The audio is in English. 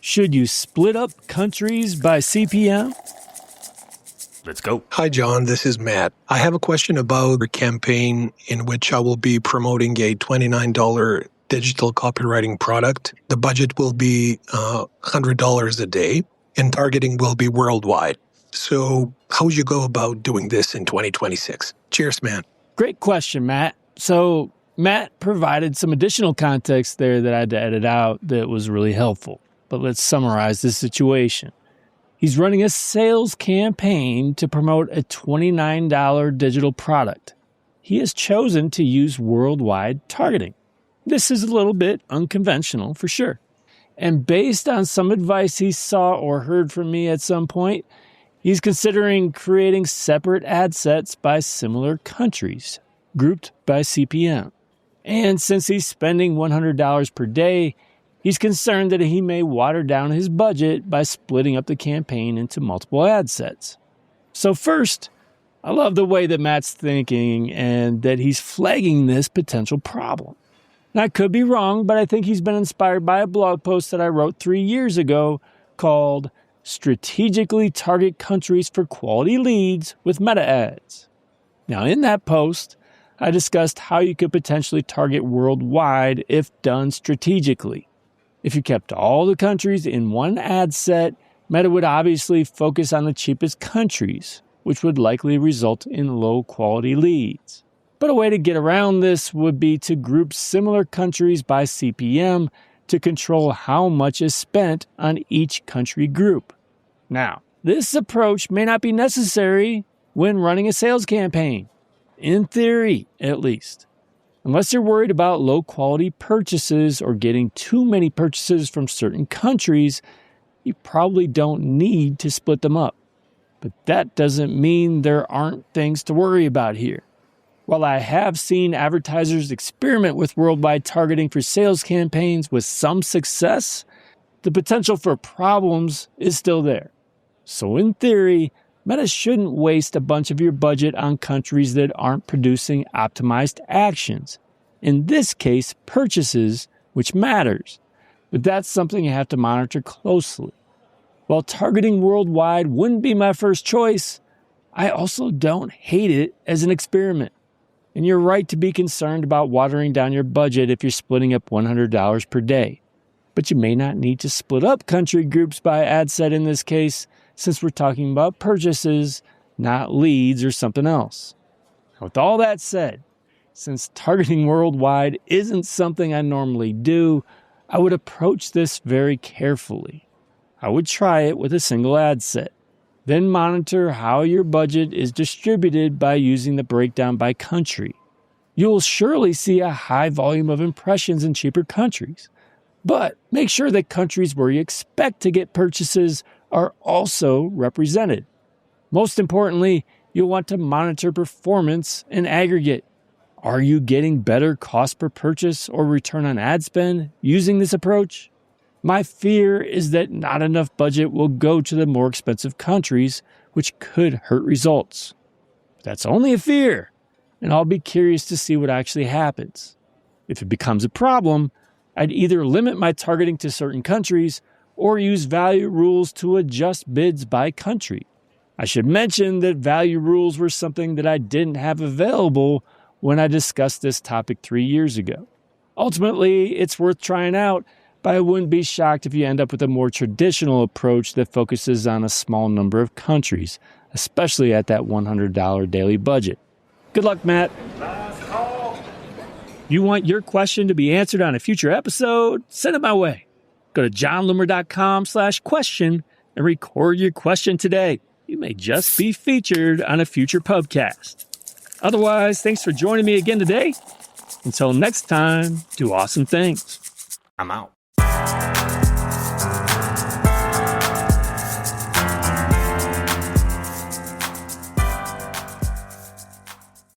Should you split up countries by CPM? Let's go. Hi, John. This is Matt. I have a question about a campaign in which I will be promoting a $29 digital copywriting product. The budget will be $100 a day, and targeting will be worldwide. So how would you go about doing this in 2026? Cheers, man. Great question, Matt. So Matt provided some additional context there that I had to edit out that was really helpful. But let's summarize the situation. He's running a sales campaign to promote a $29 digital product. He has chosen to use worldwide targeting. This is a little bit unconventional for sure. And based on some advice he saw or heard from me at some point, he's considering creating separate ad sets by similar countries, grouped by CPM. And since he's spending $100 per day, he's concerned that he may water down his budget by splitting up the campaign into multiple ad sets. So first, I love the way that Matt's thinking and that he's flagging this potential problem. Now, I could be wrong, but I think he's been inspired by a blog post that I wrote 3 years ago called Strategically Target Countries for Quality Leads with Meta Ads. Now, in that post, I discussed how you could potentially target worldwide if done strategically. If you kept all the countries in one ad set, Meta would obviously focus on the cheapest countries, which would likely result in low-quality leads. But a way to get around this would be to group similar countries by CPM to control how much is spent on each country group. Now, this approach may not be necessary when running a sales campaign, in theory at least. Unless you're worried about low-quality purchases or getting too many purchases from certain countries, you probably don't need to split them up. But that doesn't mean there aren't things to worry about here. While I have seen advertisers experiment with worldwide targeting for sales campaigns with some success, the potential for problems is still there. So in theory, Meta shouldn't waste a bunch of your budget on countries that aren't producing optimized actions. In this case, purchases, which matters. But that's something you have to monitor closely. While targeting worldwide wouldn't be my first choice, I also don't hate it as an experiment. And you're right to be concerned about watering down your budget if you're splitting up $100 per day. But you may not need to split up country groups by ad set in this case, since we're talking about purchases, not leads or something else. Now, with all that said, since targeting worldwide isn't something I normally do, I would approach this very carefully. I would try it with a single ad set. Then monitor how your budget is distributed by using the breakdown by country. You'll surely see a high volume of impressions in cheaper countries. But make sure that countries where you expect to get purchases are also represented. Most importantly, you'll want to monitor performance in aggregate. Are you getting better cost per purchase or return on ad spend using this approach? My fear is that not enough budget will go to the more expensive countries, which could hurt results. That's only a fear, and I'll be curious to see what actually happens. If it becomes a problem, I'd either limit my targeting to certain countries or use value rules to adjust bids by country. I should mention that value rules were something that I didn't have available when I discussed this topic 3 years ago. Ultimately, it's worth trying out, but I wouldn't be shocked if you end up with a more traditional approach that focuses on a small number of countries, especially at that $100 daily budget. Good luck, Matt. You want your question to be answered on a future episode? Send it my way. Go to johnloomer.com/question and record your question today. You may just be featured on a future podcast. Otherwise, thanks for joining me again today. Until next time, do awesome things. I'm out.